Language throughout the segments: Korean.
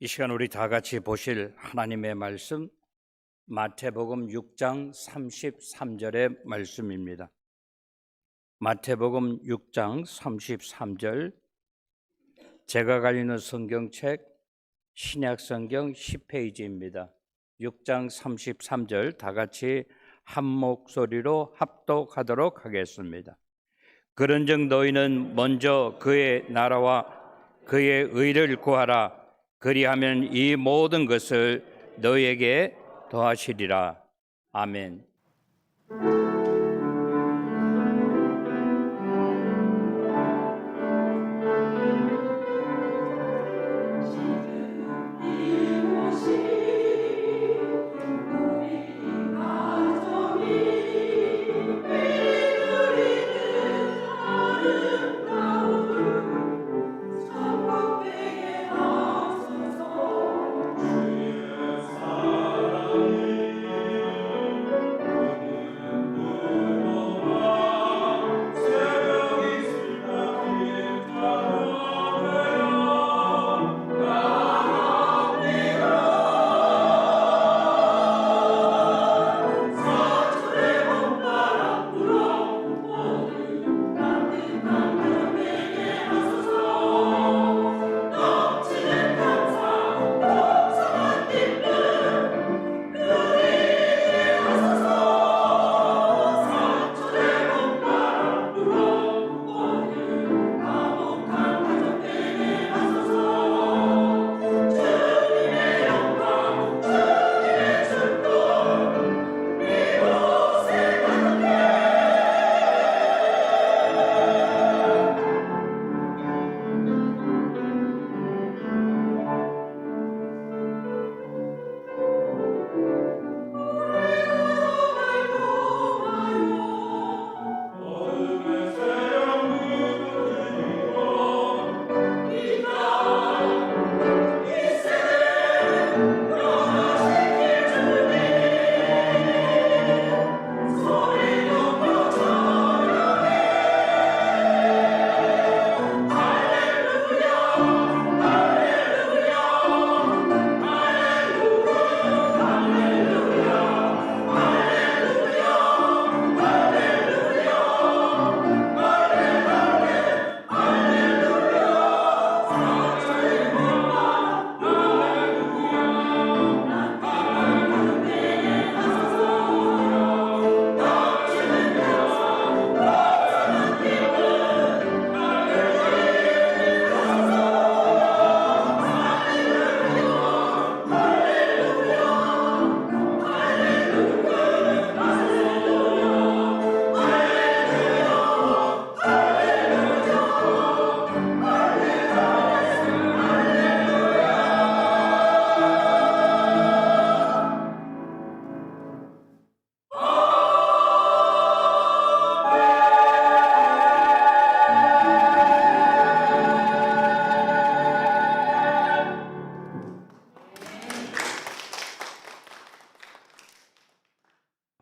이 시간 우리 다 같이 보실 하나님의 말씀 마태복음 6장 33절의 말씀입니다. 마태복음 6장 33절. 제가 가지는 성경책 신약성경 10페이지입니다. 6장 33절 다 같이 한 목소리로 합독하도록 하겠습니다. 그런즉 너희는 먼저 그의 나라와 그의 의를 구하라. 그리하면 이 모든 것을 너희에게 더하시리라. 아멘.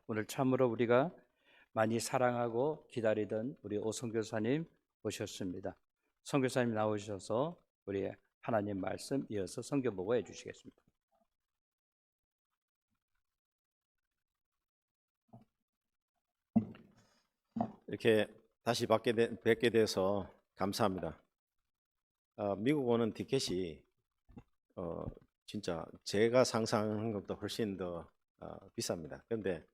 오늘 참으로 우리가 많이 사랑하고 기다리던 우리 오성교사님 오셨습니다. 성교사님 나오셔서 우리 하나님 말씀 이어서 성경 보고 해주시겠습니다. 이렇게 다시 뵙게 돼서 감사합니다. 미국 오는 티켓이 진짜 제가 상상한 것보다 훨씬 더 비쌉니다. 그런데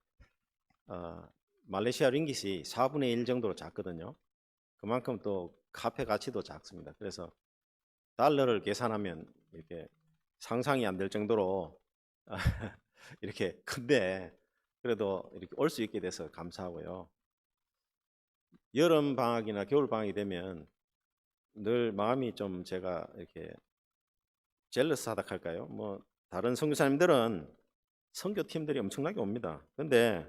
말레이시아 링깃이 4분의 1 정도로 작거든요. 그만큼 또 카페 가치도 작습니다. 그래서 달러를 계산하면 이렇게 상상이 안 될 정도로 이렇게 큰데 그래도 이렇게 올 수 있게 돼서 감사하고요. 여름 방학이나 겨울 방학이 되면 늘 마음이 좀 제가 이렇게 젤러스하다 할까요? 뭐 다른 선교사님들은 선교팀들이 엄청나게 옵니다. 근데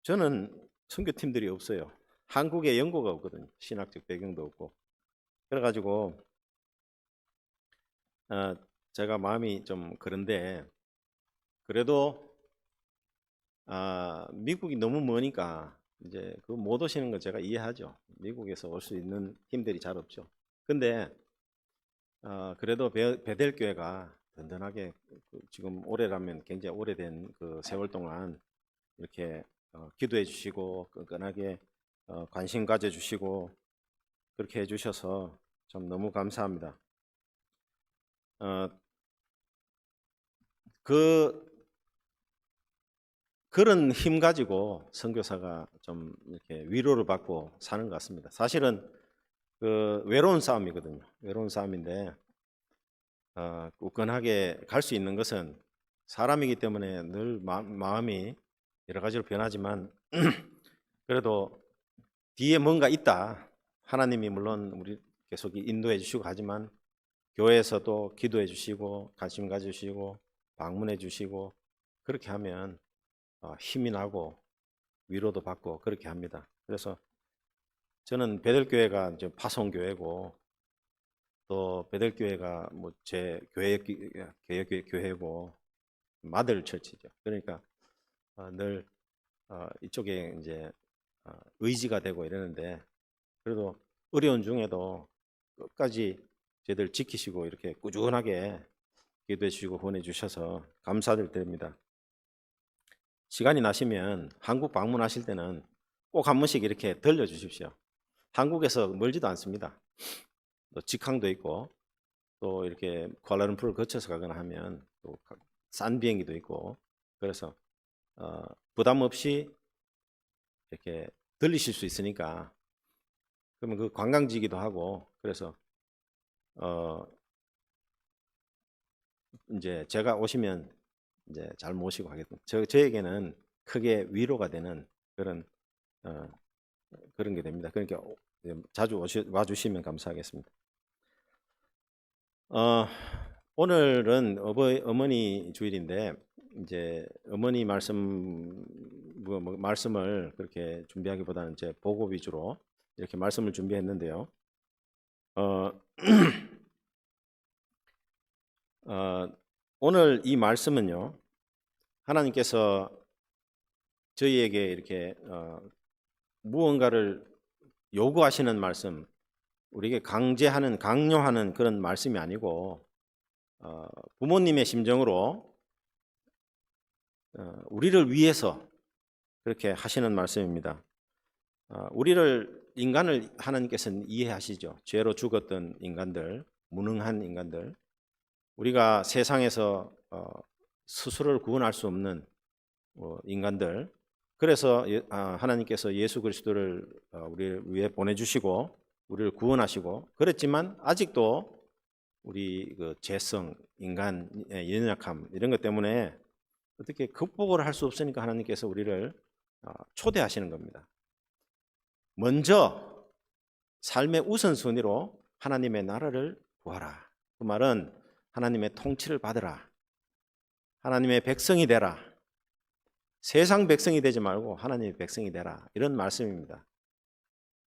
저는 선교팀들이 없어요. 한국에 연고가 없거든요. 신학적 배경도 없고. 그래가지고 제가 마음이 좀 그런데 그래도 미국이 너무 머니까 이제 그 못 오시는 거 제가 이해하죠. 미국에서 올 수 있는 팀들이 잘 없죠. 근데 그래도 베델 교회가 든든하게 지금 올해라면 굉장히 오래된 그 세월 동안 이렇게 기도해 주시고 끈끈하게 관심 가져 주시고 그렇게 해 주셔서 참 너무 감사합니다. 그런 힘 가지고 선교사가 좀 이렇게 위로를 받고 사는 것 같습니다. 사실은 그 외로운 싸움이거든요. 외로운 싸움인데 굳건하게 갈 수 있는 것은 사람이기 때문에 늘 마음이 여러 가지로 변하지만 그래도 뒤에 뭔가 있다. 하나님이 물론 우리 계속 인도해 주시고 하지만 교회에서도 기도해 주시고 관심 가져주시고 방문해 주시고 그렇게 하면 힘이 나고 위로도 받고 그렇게 합니다. 그래서 저는 베델교회가 이제 파송교회고 또 베델교회가 뭐 제 교회고 마들 처치죠. 그러니까 늘 이쪽에 이제 의지가 되고 이러는데 그래도 어려운 중에도 끝까지 저희들 지키시고 이렇게 꾸준하게 기도해 주시고 후원해 주셔서 감사드립니다. 시간이 나시면 한국 방문하실 때는 꼭 한 번씩 이렇게 들려 주십시오. 한국에서 멀지도 않습니다. 또 직항도 있고 또 이렇게 쿠알라룸푸르를 거쳐서 가거나 하면 또 싼 비행기도 있고 그래서 부담 없이 이렇게 들리실 수 있으니까 그러면 그 관광지기도 하고 그래서 이제 제가 오시면 이제 잘 모시고 하겠습니다. 저에게는 크게 위로가 되는 그런 게 됩니다. 그러니까 자주 와주시면 감사하겠습니다. 오늘은 어머니 주일인데 이제 어머니 말씀을 그렇게 준비하기보다는 이제 보고 위주로 이렇게 말씀을 준비했는데요. 오늘 이 말씀은요, 하나님께서 저희에게 이렇게 무언가를 요구하시는 말씀, 우리에게 강요하는 그런 말씀이 아니고 부모님의 심정으로 우리를 위해서 그렇게 하시는 말씀입니다. 인간을 하나님께서는 이해하시죠. 죄로 죽었던 인간들, 무능한 인간들, 우리가 세상에서 스스로를 구원할 수 없는 인간들, 그래서 하나님께서 예수 그리스도를 우리 위해 보내주시고 우리를 구원하시고 그랬지만 아직도 우리 그 죄성, 인간의 연약함 이런 것 때문에 어떻게 극복을 할 수 없으니까 하나님께서 우리를 초대하시는 겁니다. 먼저 삶의 우선순위로 하나님의 나라를 구하라. 그 말은 하나님의 통치를 받으라. 하나님의 백성이 되라. 세상 백성이 되지 말고 하나님의 백성이 되라. 이런 말씀입니다.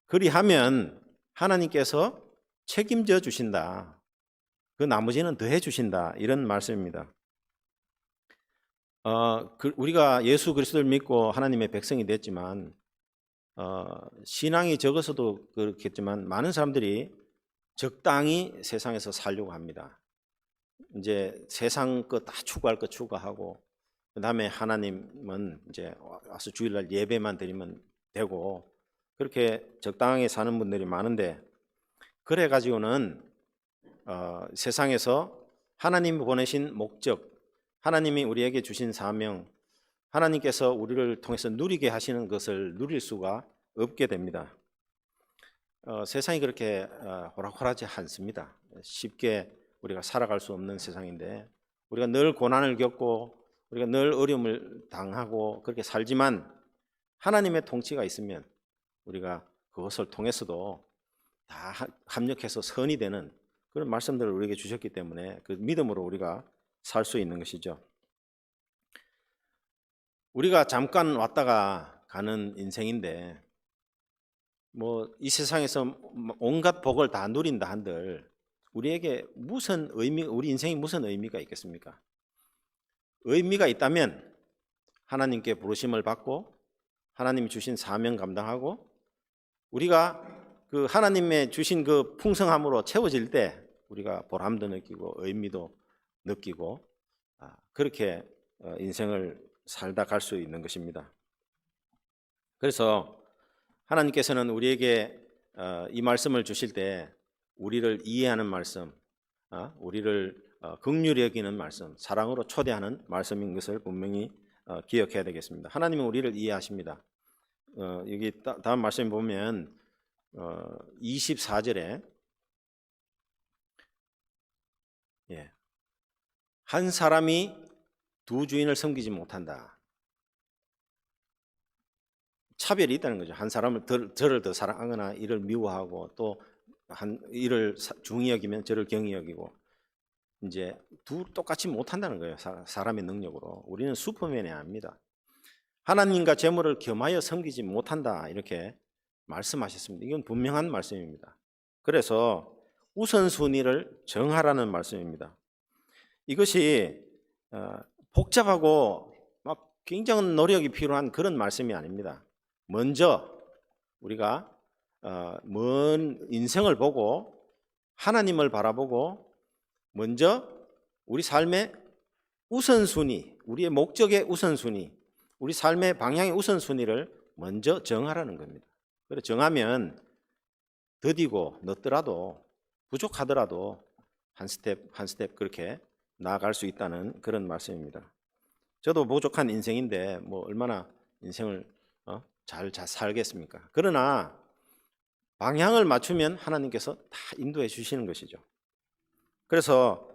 그리하면 하나님께서 책임져 주신다. 그 나머지는 더해 주신다. 이런 말씀입니다. 우리가 예수 그리스도를 믿고 하나님의 백성이 됐지만 신앙이 적어서도 그렇겠지만 많은 사람들이 적당히 세상에서 살려고 합니다. 이제 세상 것 다 추구할 것 추구하고 그 다음에 하나님은 이제 와서 주일날 예배만 드리면 되고 그렇게 적당하게 사는 분들이 많은데 그래 가지고는 세상에서 하나님이 보내신 목적, 하나님이 우리에게 주신 사명, 하나님께서 우리를 통해서 누리게 하시는 것을 누릴 수가 없게 됩니다. 세상이 그렇게 호락호락하지 않습니다. 쉽게 우리가 살아갈 수 없는 세상인데 우리가 늘 고난을 겪고 우리가 늘 어려움을 당하고 그렇게 살지만 하나님의 통치가 있으면 우리가 그것을 통해서도 다 합력해서 선이 되는 그런 말씀들을 우리에게 주셨기 때문에 그 믿음으로 우리가 살 수 있는 것이죠. 우리가 잠깐 왔다가 가는 인생인데 뭐 이 세상에서 온갖 복을 다 누린다 한들 우리에게 우리 인생이 무슨 의미가 있겠습니까? 의미가 있다면 하나님께 부르심을 받고 하나님이 주신 사명 감당하고 우리가 그 하나님의 주신 그 풍성함으로 채워질 때 우리가 보람도 느끼고 의미도 느끼고 그렇게 인생을 살다 갈 수 있는 것입니다. 그래서 하나님께서는 우리에게 이 말씀을 주실 때 우리를 이해하는 말씀, 우리를 긍휼히 여기는 말씀, 사랑으로 초대하는 말씀인 것을 분명히 기억해야 되겠습니다. 하나님은 우리를 이해하십니다. 여기 다음 말씀 보면 24절에 한 사람이 두 주인을 섬기지 못한다. 차별이 있다는 거죠. 한 사람을 저를 더 사랑하거나 이를 미워하고 또 이를 중히 여기면 저를 경히 여기고 이제 똑같이 못한다는 거예요. 사람의 능력으로. 우리는 슈퍼맨이 아닙니다. 하나님과 재물을 겸하여 섬기지 못한다 이렇게 말씀하셨습니다. 이건 분명한 말씀입니다. 그래서 우선순위를 정하라는 말씀입니다. 이것이 복잡하고 막 굉장한 노력이 필요한 그런 말씀이 아닙니다. 먼저 우리가 먼 인생을 보고 하나님을 바라보고 먼저 우리 삶의 우선순위, 우리의 목적의 우선순위, 우리 삶의 방향의 우선순위를 먼저 정하라는 겁니다. 그래서 정하면 더디고 늦더라도 부족하더라도 한 스텝 한 스텝 그렇게 나아갈 수 있다는 그런 말씀입니다. 저도 부족한 인생인데 뭐 얼마나 인생을 잘 살겠습니까? 그러나 방향을 맞추면 하나님께서 다 인도해 주시는 것이죠. 그래서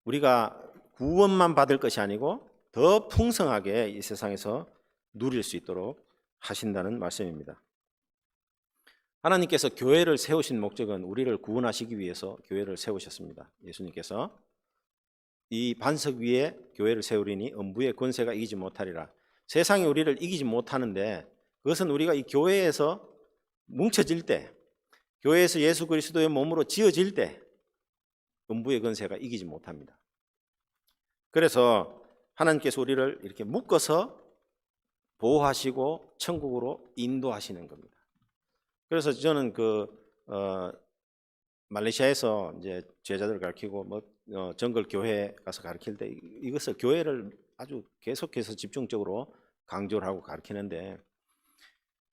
우리가 구원만 받을 것이 아니고 더 풍성하게 이 세상에서 누릴 수 있도록 하신다는 말씀입니다. 하나님께서 교회를 세우신 목적은 우리를 구원하시기 위해서 교회를 세우셨습니다. 예수님께서 이 반석 위에 교회를 세우리니 음부의 권세가 이기지 못하리라. 세상이 우리를 이기지 못하는데 그것은 우리가 이 교회에서 뭉쳐질 때, 교회에서 예수 그리스도의 몸으로 지어질 때 음부의 권세가 이기지 못합니다. 그래서 하나님께서 우리를 이렇게 묶어서 보호하시고 천국으로 인도하시는 겁니다. 그래서 저는 말레이시아에서 이제 제자들을 가르치고 정글 교회 가서 가르칠 때 이것을 교회를 아주 계속해서 집중적으로 강조를 하고 가르치는데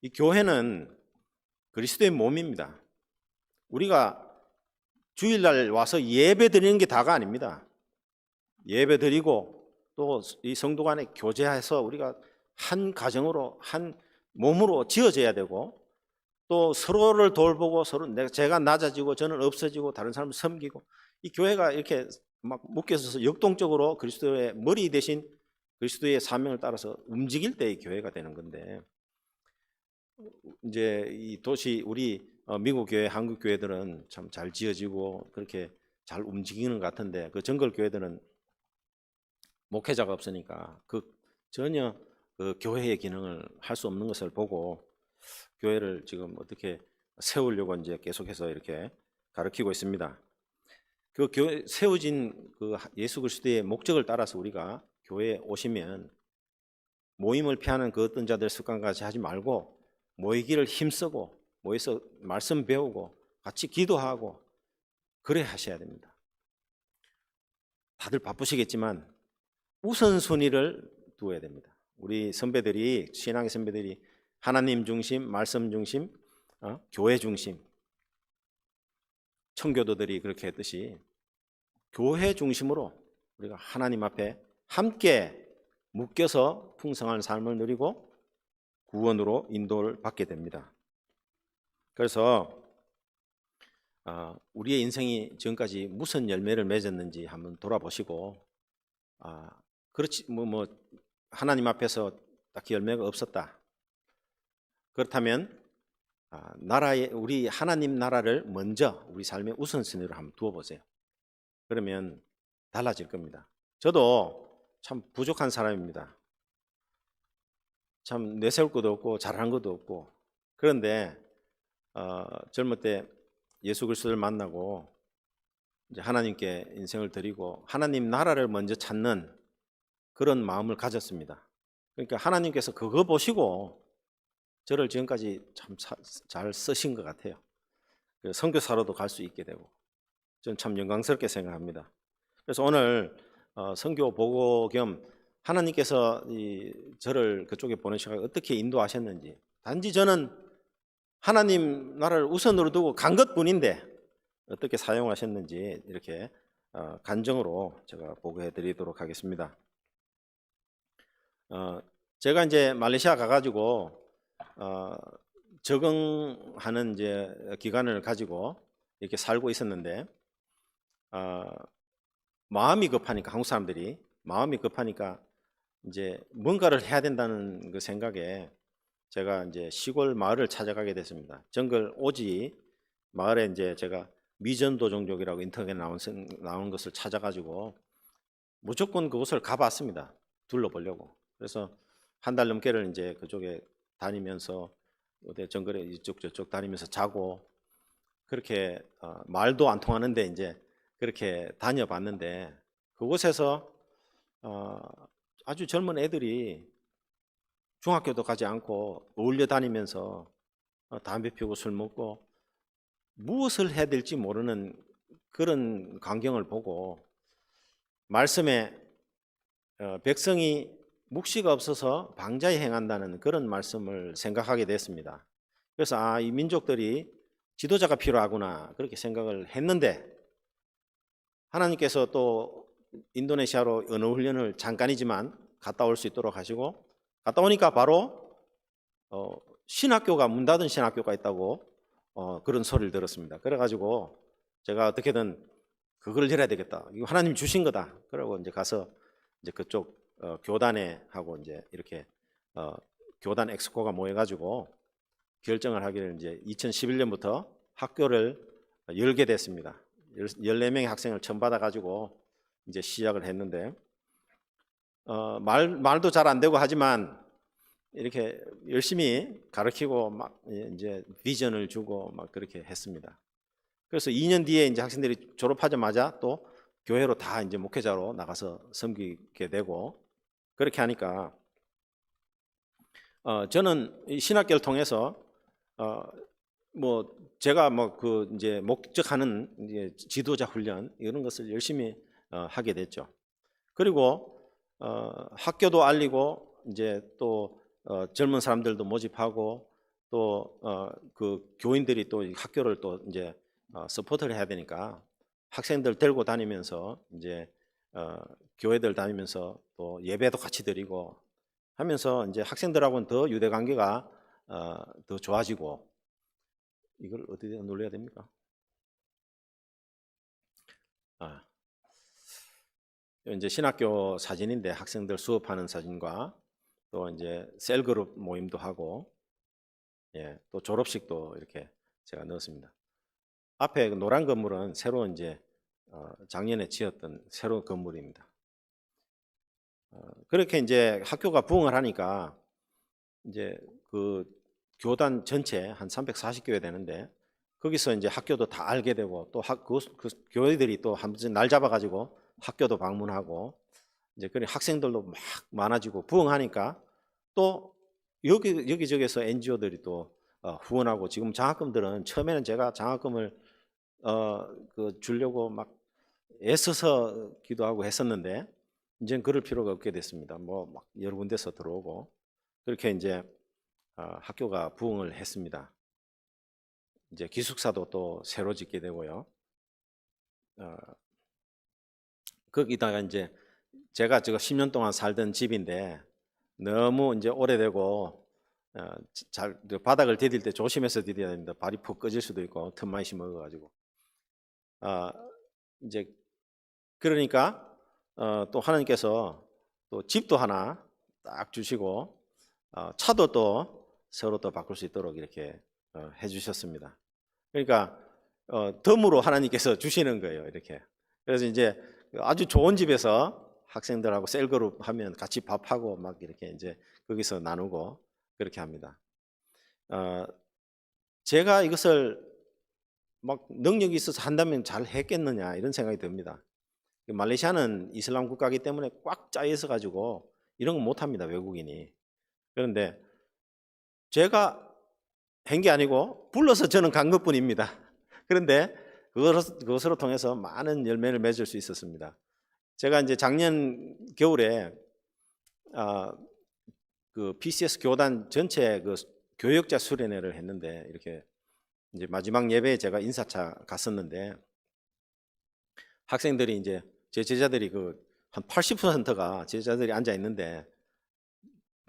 이 교회는 그리스도의 몸입니다. 우리가 주일날 와서 예배 드리는 게 다가 아닙니다. 예배 드리고 또 이 성도 간에 교제해서 우리가 한 가정으로 한 몸으로 지어져야 되고 또 서로를 돌보고 제가 낮아지고 저는 없어지고 다른 사람을 섬기고 이 교회가 이렇게 막 묶여서 역동적으로 그리스도의 머리 대신 그리스도의 사명을 따라서 움직일 때 이 교회가 되는 건데 이제 이 도시 우리 미국 교회, 한국 교회들은 참 잘 지어지고 그렇게 잘 움직이는 것 같은데 그 정글 교회들은 목회자가 없으니까 전혀 그 교회의 기능을 할 수 없는 것을 보고 교회를 지금 어떻게 세우려고 이제 계속해서 이렇게 가르치고 있습니다. 그 교회 세워진 그 예수 그리스도의 목적을 따라서 우리가 교회에 오시면 모임을 피하는 그 어떤 자들 습관까지 하지 말고 모이기를 힘쓰고 모여서 말씀 배우고 같이 기도하고 그래 하셔야 됩니다. 다들 바쁘시겠지만 우선순위를 두어야 됩니다. 우리 선배들이 신앙의 선배들이 하나님 중심, 말씀 중심, 교회 중심 청교도들이 그렇게 했듯이 교회 중심으로 우리가 하나님 앞에 함께 묶여서 풍성한 삶을 누리고 구원으로 인도를 받게 됩니다. 그래서 우리의 인생이 지금까지 무슨 열매를 맺었는지 한번 돌아보시고 그렇지 하나님 앞에서 딱히 열매가 없었다. 그렇다면 우리 하나님 나라를 먼저 우리 삶의 우선순위로 한번 두어보세요. 그러면 달라질 겁니다. 저도 참 부족한 사람입니다. 참 내세울 것도 없고 잘하는 것도 없고 그런데 젊을 때 예수 그리스도를 만나고 이제 하나님께 인생을 드리고 하나님 나라를 먼저 찾는 그런 마음을 가졌습니다. 그러니까 하나님께서 그거 보시고 저를 지금까지 참 잘 쓰신 것 같아요. 선교사로도 갈 수 있게 되고 저는 참 영광스럽게 생각합니다. 그래서 오늘 선교 보고 겸 하나님께서 저를 그쪽에 보내셔서 어떻게 인도하셨는지, 단지 저는 하나님 나라를 우선으로 두고 간 것뿐인데 어떻게 사용하셨는지 이렇게 간정으로 제가 보고해 드리도록 하겠습니다. 제가 이제 말레이시아 가가지고 적응하는 이제 기간을 가지고 이렇게 살고 있었는데, 마음이 급하니까, 한국 사람들이 마음이 급하니까 이제 뭔가를 해야 된다는 그 생각에 제가 이제 시골 마을을 찾아가게 됐습니다. 정글 오지 마을에 이제 제가 미전도 종족이라고 인터넷에 나온 것을 찾아가지고 무조건 그곳을 가봤습니다. 둘러보려고. 그래서 한 달 넘게를 이제 그쪽에 다니면서 어디 정글에 이쪽 저쪽 다니면서 자고, 그렇게 말도 안 통하는데 이제 그렇게 다녀봤는데, 그곳에서 아주 젊은 애들이 중학교도 가지 않고 어울려 다니면서 담배 피우고 술 먹고 무엇을 해야 될지 모르는 그런 광경을 보고, 말씀에 백성이 묵시가 없어서 방자에 행한다는 그런 말씀을 생각하게 됐습니다. 그래서 이 민족들이 지도자가 필요하구나 그렇게 생각을 했는데, 하나님께서 또 인도네시아로 언어 훈련을 잠깐이지만 갔다 올 수 있도록 하시고, 갔다 오니까 바로 신학교가 문 닫은 신학교가 있다고 그런 소리를 들었습니다. 그래가지고 제가 어떻게든 그걸 열어야 되겠다. 이거 하나님 주신 거다. 그러고 이제 가서 이제 그쪽 교단에 하고 이제 이렇게 교단 엑스코가 모여가지고 결정을 하기를, 이제 2011년부터 학교를 열게 됐습니다. 14명의 학생을 처음 받아가지고 이제 시작을 했는데, 말도 잘 안 되고 하지만 이렇게 열심히 가르치고 막 이제 비전을 주고 막 그렇게 했습니다. 그래서 2년 뒤에 이제 학생들이 졸업하자마자 또 교회로 다 이제 목회자로 나가서 섬기게 되고, 그렇게 하니까 저는 이 신학교를 통해서 뭐 제가 뭐 그 이제 목적하는 이제 지도자 훈련 이런 것을 열심히 하게 됐죠. 그리고 학교도 알리고 이제 또 젊은 사람들도 모집하고 또 그 교인들이 또 학교를 또 이제 서포트를 해야 되니까 학생들 데리고 다니면서 이제 교회들 다니면서 또 예배도 같이 드리고 하면서 이제 학생들하고는 더 유대 관계가 더 좋아지고. 이걸 어떻게 눌러야 됩니까? 이제 신학교 사진인데 학생들 수업하는 사진과 또 이제 셀그룹 모임도 하고, 또 졸업식도 이렇게 제가 넣었습니다. 앞에 노란 건물은 새로 이제 작년에 지었던 새로운 건물입니다. 그렇게 이제 학교가 부흥을 하니까 이제 그 교단 전체 한 340교회 되는데, 거기서 이제 학교도 다 알게 되고, 또 그 교회들이 또 한 번 날 잡아가지고 학교도 방문하고, 이제 그런 학생들도 막 많아지고 부흥하니까 또 여기저기서 NGO들이 또 후원하고, 지금 장학금들은 처음에는 제가 장학금을 그 주려고 막 애써서 기도하고 했었는데, 이제는 그럴 필요가 없게 됐습니다. 뭐 막 여러 군데서 들어오고, 그렇게 이제 학교가 부흥을 했습니다. 이제 기숙사도 또 새로 짓게 되고요. 거기다가 이제 제가 10년 동안 살던 집인데 너무 이제 오래되고 잘 바닥을 디딜 때 조심해서 디뎌야 됩니다. 발이 푹 꺼질 수도 있고 틈 많이 먹어가지고. 이제 그러니까 또 하나님께서 또 집도 하나 딱 주시고 차도 또 서로 또 바꿀 수 있도록 이렇게 해주셨습니다. 그러니까 덤으로 하나님께서 주시는 거예요, 이렇게. 그래서 이제 아주 좋은 집에서 학생들하고 셀그룹 하면 같이 밥하고 막 이렇게 이제 거기서 나누고 그렇게 합니다. 제가 이것을 막 능력이 있어서 한다면 잘 했겠느냐 이런 생각이 듭니다. 말레이시아는 이슬람 국가이기 때문에 꽉 짜여 있어 가지고 이런 거 못합니다, 외국인이. 그런데 제가 한 게 아니고 불러서 저는 간 것뿐입니다. 그런데 그것으로 통해서 많은 열매를 맺을 수 있었습니다. 제가 이제 작년 겨울에 그 PCS 교단 전체 그 교역자 수련회를 했는데, 이렇게 이제 마지막 예배에 제가 인사차 갔었는데, 학생들이 이제 제 제자들이 한 80%가 제자들이 앉아 있는데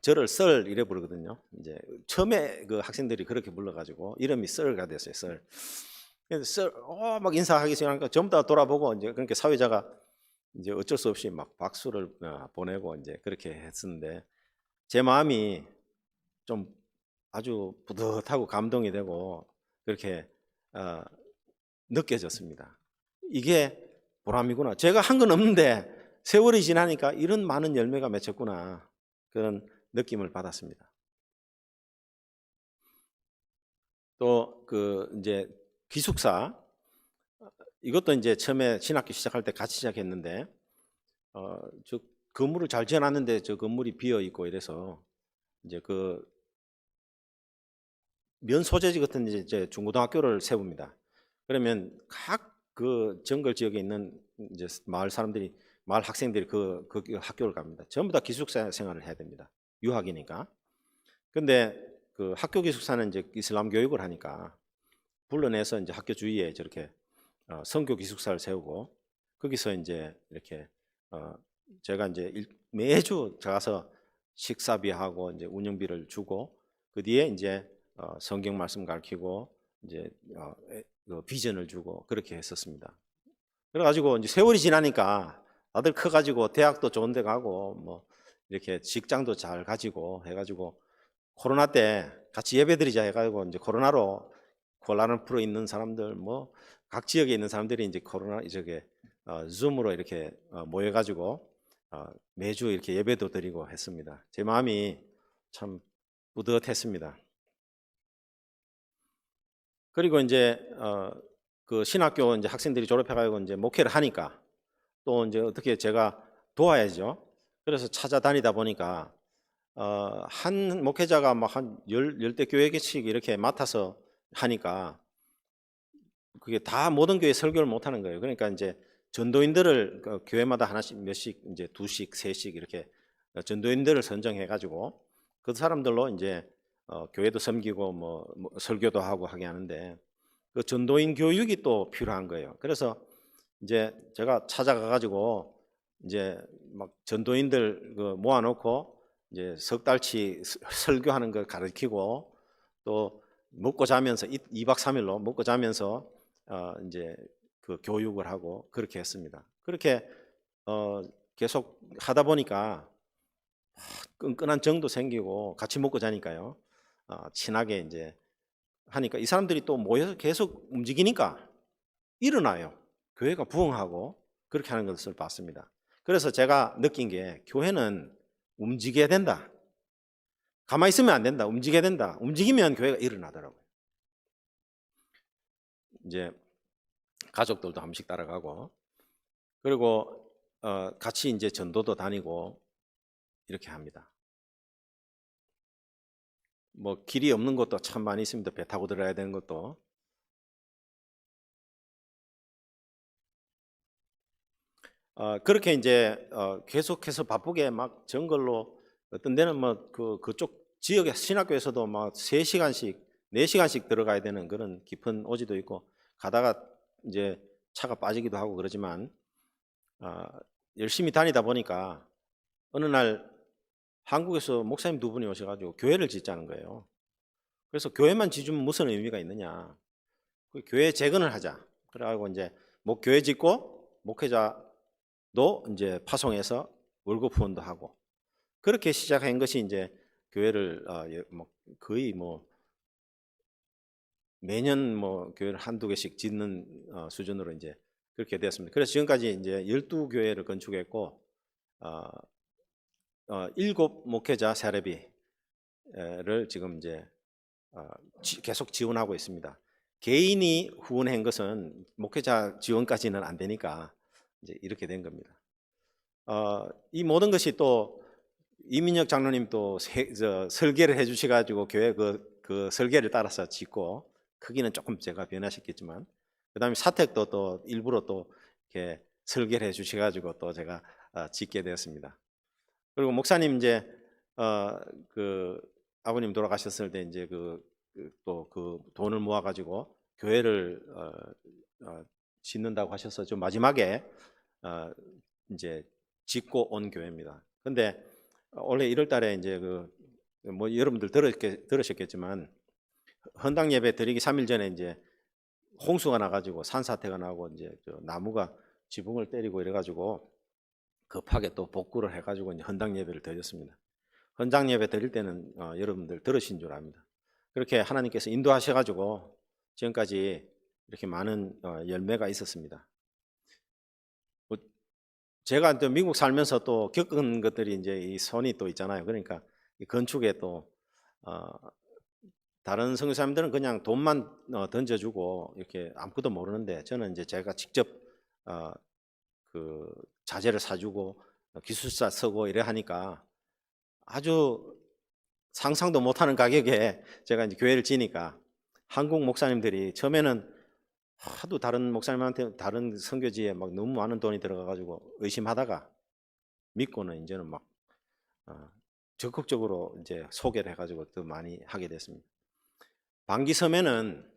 저를 썰 이래 부르거든요. 이제 처음에 그 학생들이 그렇게 불러가지고 이름이 썰가 됐어요. 썰. 그래서 썰, 막 인사하기 시작하니까 전부 다 돌아보고, 이제 그러니까 사회자가 이제 어쩔 수 없이 막 박수를 보내고 이제 그렇게 했었는데, 제 마음이 좀 아주 뿌듯하고 감동이 되고 그렇게 느껴졌습니다. 이게 보람이구나. 제가 한 건 없는데 세월이 지나니까 이런 많은 열매가 맺혔구나, 그런 느낌을 받았습니다. 또 그 이제 기숙사, 이것도 이제 처음에 신학교 시작할 때 같이 시작했는데, 저 건물을 잘 지어놨는데 저 건물이 비어 있고 이래서 이제 그 면 소재지 같은 이제 중고등학교를 세웁니다. 그러면 각 그 정글 지역에 있는 이제 마을 사람들이, 마을 학생들이 그 학교를 갑니다. 전부 다 기숙사 생활을 해야 됩니다. 유학이니까. 근데 그 학교 기숙사는 이제 이슬람 교육을 하니까 불러내서 이제 학교 주위에 저렇게 선교 기숙사를 세우고, 거기서 이제 이렇게 제가 이제 매주 가서 식사비하고 이제 운영비를 주고, 그 뒤에 이제 성경 말씀 가르치고 이제 그 비전을 주고 그렇게 했었습니다. 그래가지고 이제 세월이 지나니까 다들 커가지고 대학도 좋은 데 가고 뭐 이렇게 직장도 잘 가지고 해가지고, 코로나 때 같이 예배드리자 해가지고 이제 코로나로 곤란을 풀어 있는 사람들, 뭐 각 지역에 있는 사람들이 이제 코로나 이쪽에 줌으로 이렇게 모여가지고 매주 이렇게 예배도 드리고 했습니다. 제 마음이 참 뿌듯했습니다. 그리고 이제 그 신학교 이제 학생들이 졸업해가지고 이제 목회를 하니까 또 이제 어떻게 제가 도와야죠. 그래서 찾아다니다 보니까 한 목회자가 막 한 열대 교회씩 이렇게 맡아서 하니까 그게 다 모든 교회 설교를 못 하는 거예요. 그러니까 이제 전도인들을 교회마다 하나씩, 몇씩, 이제 두씩, 세씩 이렇게 전도인들을 선정해 가지고 그 사람들로 이제 교회도 섬기고 뭐 설교도 하고 하게 하는데, 그 전도인 교육이 또 필요한 거예요. 그래서 이제 제가 찾아가 가지고 이제 막 전도인들 모아놓고 이제 석 달치 설교하는 걸 가르치고, 또 먹고 자면서 2박 3일로 먹고 자면서 이제 그 교육을 하고 그렇게 했습니다. 그렇게 계속 하다 보니까 끈끈한 정도 생기고 같이 먹고 자니까요. 친하게 이제 하니까 이 사람들이 또 모여서 계속 움직이니까 일어나요. 교회가 부흥하고 그렇게 하는 것을 봤습니다. 그래서 제가 느낀 게, 교회는 움직여야 된다. 가만히 있으면 안 된다. 움직여야 된다. 움직이면 교회가 일어나더라고요. 이제 가족들도 한 번씩 따라가고, 그리고 같이 이제 전도도 다니고 이렇게 합니다. 뭐 길이 없는 것도 참 많이 있습니다. 배 타고 들어야 되는 것도. 그렇게 이제 계속해서 바쁘게 막 정글로, 어떤 데는 뭐 그쪽 지역의 신학교에서도 막 3시간씩 4시간씩 들어가야 되는 그런 깊은 오지도 있고, 가다가 이제 차가 빠지기도 하고 그러지만 열심히 다니다 보니까 어느 날 한국에서 목사님 2분이 오셔가지고 교회를 짓자는 거예요. 그래서 교회만 짓으면 무슨 의미가 있느냐, 그 교회 재건을 하자. 그래가지고 이제 교회 짓고 목회자도 이제 파송해서 월급 후원도 하고, 그렇게 시작한 것이 이제 교회를 거의 뭐 매년 뭐 교회를 한두 개씩 짓는 수준으로 이제 그렇게 되었습니다. 그래서 지금까지 이제 12교회를 건축했고 7 목회자 세례비를 지금 이제 계속 지원하고 있습니다. 개인이 후원한 것은 목회자 지원까지는 안 되니까 이제 이렇게 된 겁니다. 이 모든 것이 또 이민혁 장로님 또 설계를 해주셔가지고 교회 그 설계를 따라서 짓고, 크기는 조금 제가 변화시켰지만 그다음에 사택도 또 일부러 또 이렇게 설계를 해주셔가지고 또 제가 짓게 되었습니다. 그리고 목사님 이제 그 아버님 돌아가셨을 때 이제 또 그 돈을 모아가지고 교회를 짓는다고 하셔서 좀 마지막에 이제 짓고 온 교회입니다. 근데 올해 1월 달에 이제 뭐 여러분들 들으셨겠지만 헌당 예배 드리기 3일 전에 이제 홍수가 나가지고 산사태가 나고 이제 나무가 지붕을 때리고 이래가지고 급하게 또 복구를 해가지고 이제 헌당 예배를 드렸습니다. 헌당 예배 드릴 때는 여러분들 들으신 줄 압니다. 그렇게 하나님께서 인도하셔가지고 지금까지 이렇게 많은 열매가 있었습니다. 제가 또 미국 살면서 또 겪은 것들이 이제 이 손이 또 있잖아요. 그러니까 이 건축에 또 다른 선교사님들은 그냥 돈만 던져주고 이렇게 아무것도 모르는데 저는 이제 제가 직접 그 자재를 사주고 기술사 쓰고 이래 하니까 아주 상상도 못하는 가격에 제가 이제 교회를 지니까 한국 목사님들이 처음에는 하도 다른 목사님한테 다른 선교지에 막 너무 많은 돈이 들어가가지고 의심하다가 믿고는 이제는 막 적극적으로 이제 소개를 해가지고 더 많이 하게 됐습니다. 방기섬에는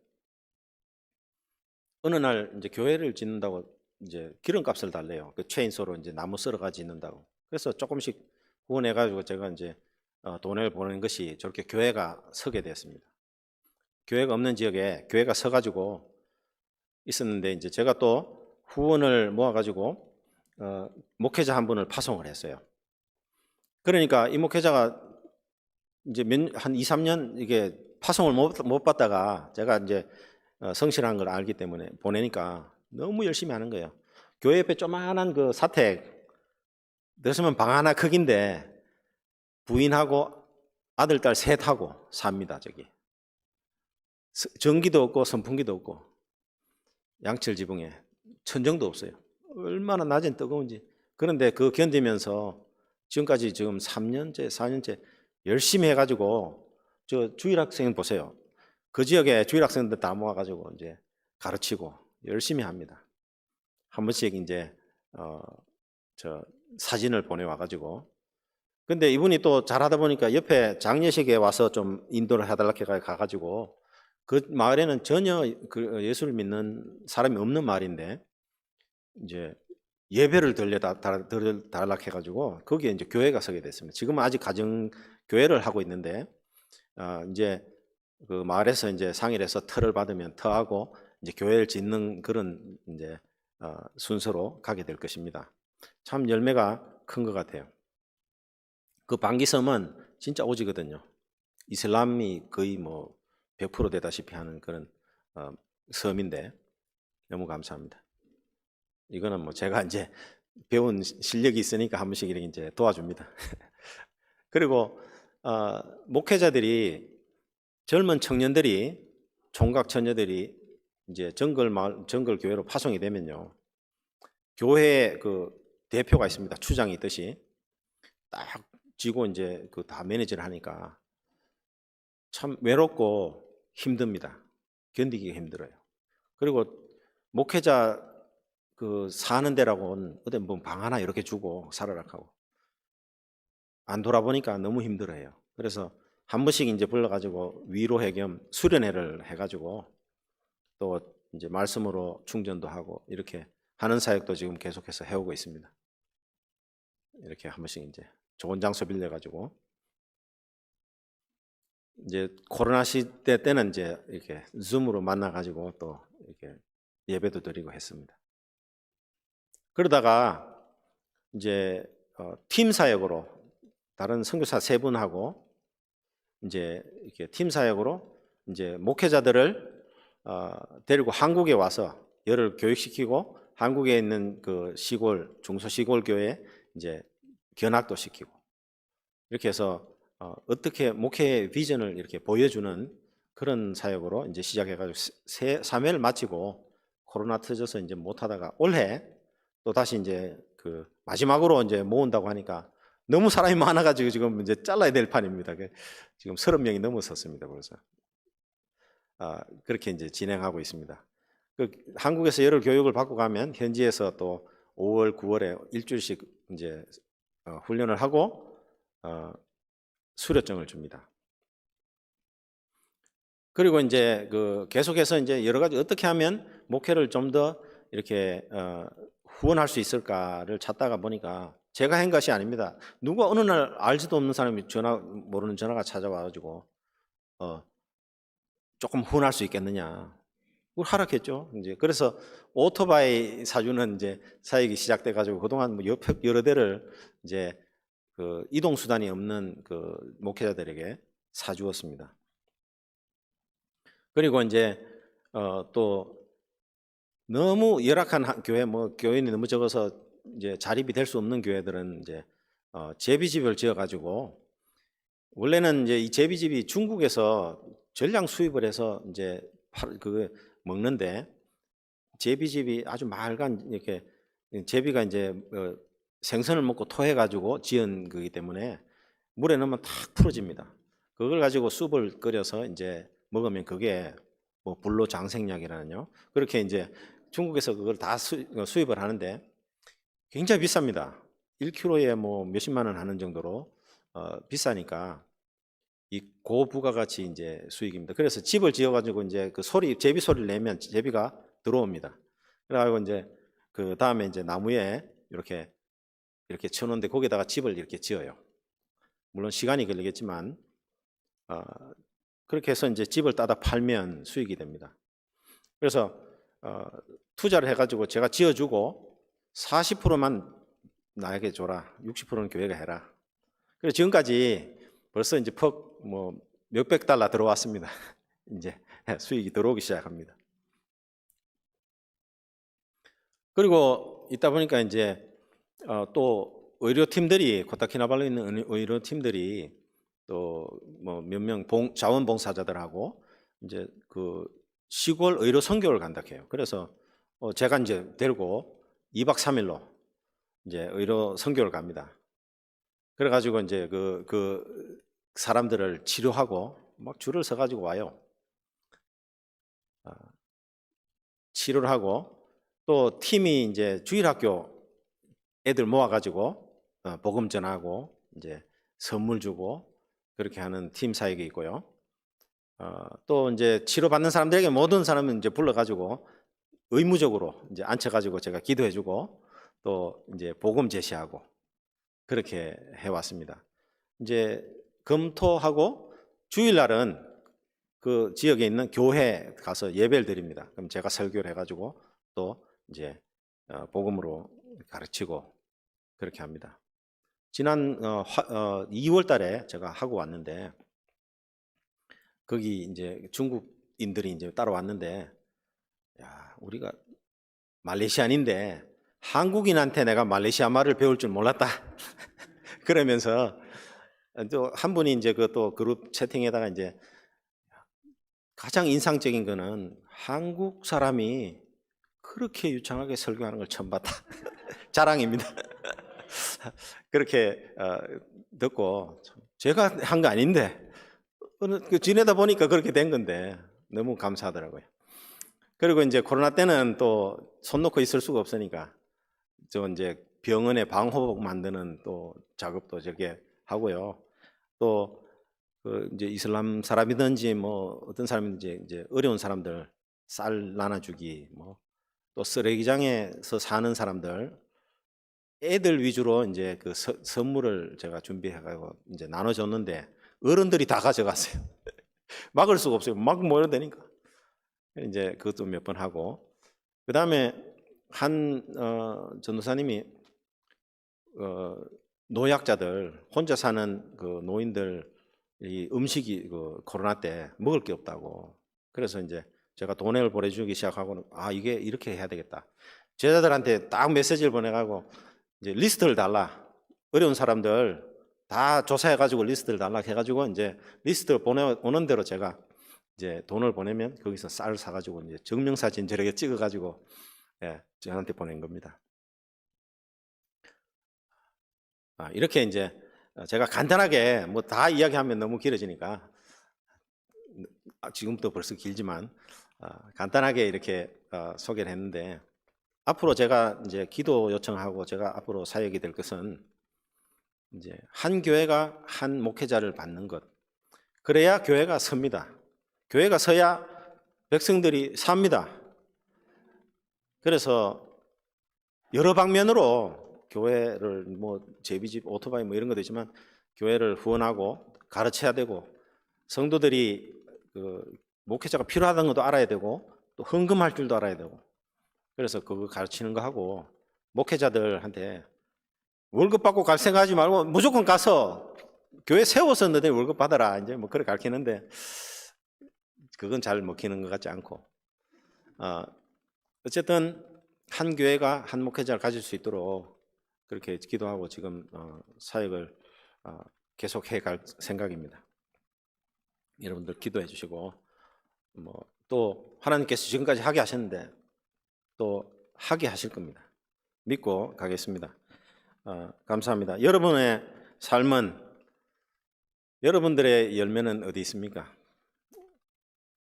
어느 날 이제 교회를 짓는다고 이제 기름값을 달래요. 그 체인소로 이제 나무 썰어가 짓는다고. 그래서 조금씩 후원해가지고 제가 이제 돈을 보낸 것이 저렇게 교회가 서게 됐습니다. 교회가 없는 지역에 교회가 서가지고 있었는데 이제 제가 또 후원을 모아가지고 목회자 한 분을 파송을 했어요. 그러니까 이 목회자가 이제 한 2, 3년 이게 파송을 못 받다가 제가 이제 성실한 걸 알기 때문에 보내니까 너무 열심히 하는 거예요. 교회 옆에 조만한 그 사택 넣으면 방 하나 크기인데 부인하고 아들, 딸 셋하고 삽니다. 저기 전기도 없고 선풍기도 없고 양철 지붕에 천정도 없어요. 얼마나 낮은 뜨거운지. 그런데 그거 견디면서 지금까지 지금 3년째, 4년째 열심히 해가지고 저 주일학생 보세요. 그 지역에 주일학생들 다 모아가지고 이제 가르치고 열심히 합니다. 한 번씩 이제 저 사진을 보내와가지고. 근데 이분이 또 잘하다 보니까 옆에 장례식에 와서 좀 인도를 해달라고 가가지고 그 마을에는 전혀 그 예수를 믿는 사람이 없는 마을인데 이제 예배를 드려달라고 해가지고 거기에 이제 교회가 서게 됐습니다. 지금은 아직 가정 교회를 하고 있는데 이제 그 마을에서 이제 상의를 해서 터를 받으면 터하고 이제 교회를 짓는 그런 이제 순서로 가게 될 것입니다. 참 열매가 큰 것 같아요. 그 방기섬은 진짜 오지거든요. 이슬람이 거의 뭐 100% 되다시피 하는 그런 섬인데 너무 감사합니다. 이거는 뭐 제가 이제 배운 실력이 있으니까 한 번씩 이렇게 이제 도와줍니다. 그리고 목회자들이 젊은 청년들이 총각 처녀들이 이제 정글 교회로 파송이 되면요. 교회 그 대표가 있습니다. 추장이 있듯이 딱 쥐고 이제 그 다 매니저를 하니까 참 외롭고 힘듭니다. 견디기가 힘들어요. 그리고 목회자 그 사는 데라고는 어디 뭐 방 하나 이렇게 주고 살아라 하고 안 돌아보니까 너무 힘들어요. 그래서 한 번씩 이제 불러가지고 위로회 겸 수련회를 해가지고 또 이제 말씀으로 충전도 하고 이렇게 하는 사역도 지금 계속해서 해오고 있습니다. 이렇게 한 번씩 이제 좋은 장소 빌려가지고 이제 코로나 시대 때는 이제 이렇게 줌으로 만나가지고 또 이렇게 예배도 드리고 했습니다. 그러다가 이제 팀 사역으로 다른 선교사 3분하고 이제 이렇게 팀 사역으로 이제 목회자들을 데리고 한국에 와서 열을 교육시키고 한국에 있는 그 시골 중소시골 교회에 이제 견학도 시키고 이렇게 해서 어떻게 목회의 비전을 이렇게 보여주는 그런 사역으로 이제 시작해가지고 3회를 마치고 코로나 터져서 이제 못하다가 올해 또 다시 이제 그 마지막으로 이제 모은다고 하니까 너무 사람이 많아가지고 지금 이제 잘라야 될 판입니다. 지금 30명이 넘어섰습니다. 벌써 그렇게 이제 진행하고 있습니다. 그 한국에서 열흘 교육을 받고 가면 현지에서 또 5월, 9월에 일주일씩 이제 훈련을 하고 수료증을 줍니다. 그리고 이제 그 계속해서 이제 여러 가지 어떻게 하면 목회를 좀 더 이렇게 후원할 수 있을까를 찾다가 보니까 제가 한 것이 아닙니다. 누가 어느 날 알지도 없는 사람이 모르는 전화가 찾아와가지고 조금 후원할 수 있겠느냐. 그걸 하락했죠. 이제 그래서 오토바이 사주는 이제 사역이 시작돼 가지고 그동안 뭐 여러 대를 이제 그 이동 수단이 없는 그 목회자들에게 사주었습니다. 그리고 이제 또 너무 열악한 교회, 뭐 교인이 너무 적어서 이제 자립이 될 수 없는 교회들은 이제 제비집을 지어 가지고 원래는 이제 이 제비집이 중국에서 전량 수입을 해서 이제 그 먹는데 제비집이 아주 맑은 이렇게 제비가 이제 생선을 먹고 토해 가지고 지은 거기 때문에 물에 넣으면 탁 풀어집니다. 그걸 가지고 숲을 끓여서 이제 먹으면 그게 뭐 불로장생약이라는요. 그렇게 이제 중국에서 그걸 다 수입을 하는데 굉장히 비쌉니다. 1kg에 뭐 몇십만 원 하는 정도로 비싸니까 이 고부가가치 이제 수익입니다. 그래서 집을 지어가지고 이제 그 소리 제비 소리를 내면 제비가 들어옵니다. 그래가지고 이제 그 다음에 이제 나무에 이렇게 쳐놓는데 거기다가 집을 이렇게 지어요. 물론 시간이 걸리겠지만 그렇게 해서 이제 집을 따다 팔면 수익이 됩니다. 그래서 투자를 해가지고 제가 지어주고 40%만 나에게 줘라. 60%는 교회가 해라. 그래서 지금까지 벌써 이제 뭐 몇백 달러 들어왔습니다. 이제 수익이 들어오기 시작합니다. 그리고 있다 보니까 이제 또 의료팀들이 코타키나발루에 있는 의료팀들이 또 뭐 몇 명 자원봉사자들하고 이제 그 시골 의료 선교를 간다 해요. 그래서 제가 이제 데리고 2박 3일로 이제 의료 선교를 갑니다. 그래가지고 이제 그 사람들을 치료하고 막 줄을 서가지고 와요. 치료를 하고 또 팀이 이제 주일학교 애들 모아가지고 복음 전하고 이제 선물 주고 그렇게 하는 팀 사역이 있고요. 또 이제 치료받는 사람들에게 모든 사람은 이제 불러가지고 의무적으로 이제 앉혀가지고 제가 기도해주고 또 이제 복음 제시하고 그렇게 해왔습니다. 이제 금토하고 주일날은 그 지역에 있는 교회 가서 예배를 드립니다. 그럼 제가 설교를 해가지고 또 이제 복음으로 가르치고 그렇게 합니다. 지난 2월 달에 제가 하고 왔는데 거기 이제 중국인들이 이제 따라왔는데 야, 우리가 말레이시안인데 한국인한테 내가 말레이시아 말을 배울 줄 몰랐다. 그러면서 또 한 분이 이제 그 또 그룹 채팅에다가 이제 가장 인상적인 거는 한국 사람이 그렇게 유창하게 설교하는 걸 처음 봤다. 자랑입니다. 그렇게 듣고 제가 한 거 아닌데 지내다 보니까 그렇게 된 건데 너무 감사하더라고요. 그리고 이제 코로나 때는 또 손 놓고 있을 수가 없으니까 저 이제 병원에 방호복 만드는 또 작업도 저렇게 하고요. 또 그 이제 이슬람 사람이든지 뭐 어떤 사람이든지 이제 어려운 사람들 쌀 나눠주기 뭐 또 쓰레기장에서 사는 사람들 애들 위주로 이제 그 선물을 제가 준비해가지고 이제 나눠줬는데 어른들이 다 가져갔어요. 막을 수가 없어요. 막 모여드니까 이제 그것도 몇 번 하고 그 다음에 한 전도사님이 노약자들 혼자 사는 그 노인들 이 음식이 그 코로나 때 먹을 게 없다고 그래서 이제 제가 돈을 보내주기 시작하고는 아 이게 이렇게 해야 되겠다. 제자들한테 딱 메시지를 보내가고 이제 리스트를 달라. 어려운 사람들 다 조사해가지고 리스트를 달라 해가지고 이제 리스트를 보내오는 대로 제가 이제 돈을 보내면 거기서 쌀을 사가지고 이제 증명사진 저렇게 찍어가지고 예, 저한테 보낸 겁니다. 이렇게 이제 제가 간단하게 뭐 다 이야기하면 너무 길어지니까 지금부터 벌써 길지만 간단하게 이렇게 소개를 했는데, 앞으로 제가 이제 기도 요청하고 제가 앞으로 사역이 될 것은 이제 한 교회가 한 목회자를 받는 것. 그래야 교회가 섭니다. 교회가 서야 백성들이 삽니다. 그래서 여러 방면으로 교회를 뭐 제비집, 오토바이 뭐 이런 것도 있지만 교회를 후원하고 가르쳐야 되고, 성도들이 그 목회자가 필요하다는 것도 알아야 되고, 또 헌금할 줄도 알아야 되고, 그래서 그거 가르치는 거 하고, 목회자들한테 월급 받고 갈 생각하지 말고 무조건 가서 교회 세워서 너네 월급 받아라, 이제 뭐 그렇게 가르치는데 그건 잘 먹히는 것 같지 않고, 어쨌든 한 교회가 한 목회자를 가질 수 있도록 그렇게 기도하고 지금 사역을 계속해 갈 생각입니다. 여러분들 기도해 주시고, 뭐 또 하나님께서 지금까지 하게 하셨는데 또 하게 하실 겁니다. 믿고 가겠습니다. 감사합니다. 여러분의 삶은, 여러분들의 열매는 어디 있습니까?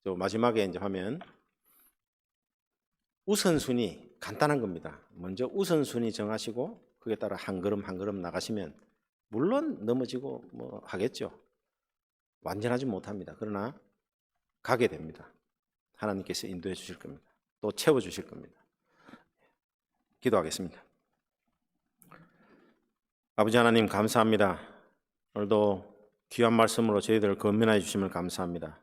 저 마지막에 이제 하면 우선순위 간단한 겁니다. 먼저 우선순위 정하시고 그에 따라 한 걸음 한 걸음 나가시면 물론 넘어지고 뭐 하겠죠. 완전하지 못합니다. 그러나 가게 됩니다. 하나님께서 인도해 주실 겁니다. 또 채워 주실 겁니다. 기도하겠습니다. 아버지 하나님, 감사합니다. 오늘도 귀한 말씀으로 저희들을 건면하여 주심을 감사합니다.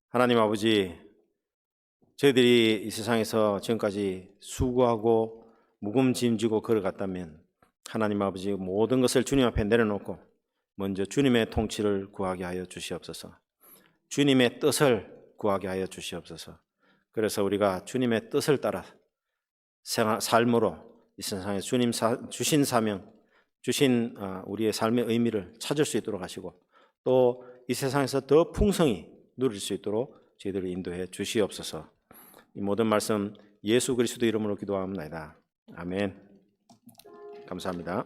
하나님 아버지, 저희들이 이 세상에서 지금까지 수고하고 무거운 짐 지고 걸어갔다면 하나님 아버지, 모든 것을 주님 앞에 내려놓고 먼저 주님의 통치를 구하게 하여 주시옵소서. 주님의 뜻을 구하게 하여 주시옵소서. 그래서 우리가 주님의 뜻을 따라 삶으로 이 세상에 주님 주신 사명, 주신 우리의 삶의 의미를 찾을 수 있도록 하시고, 또 이 세상에서 더 풍성히 누릴 수 있도록 저희들을 인도해 주시옵소서. 이 모든 말씀 예수 그리스도 이름으로 기도합니다. 아멘. 감사합니다.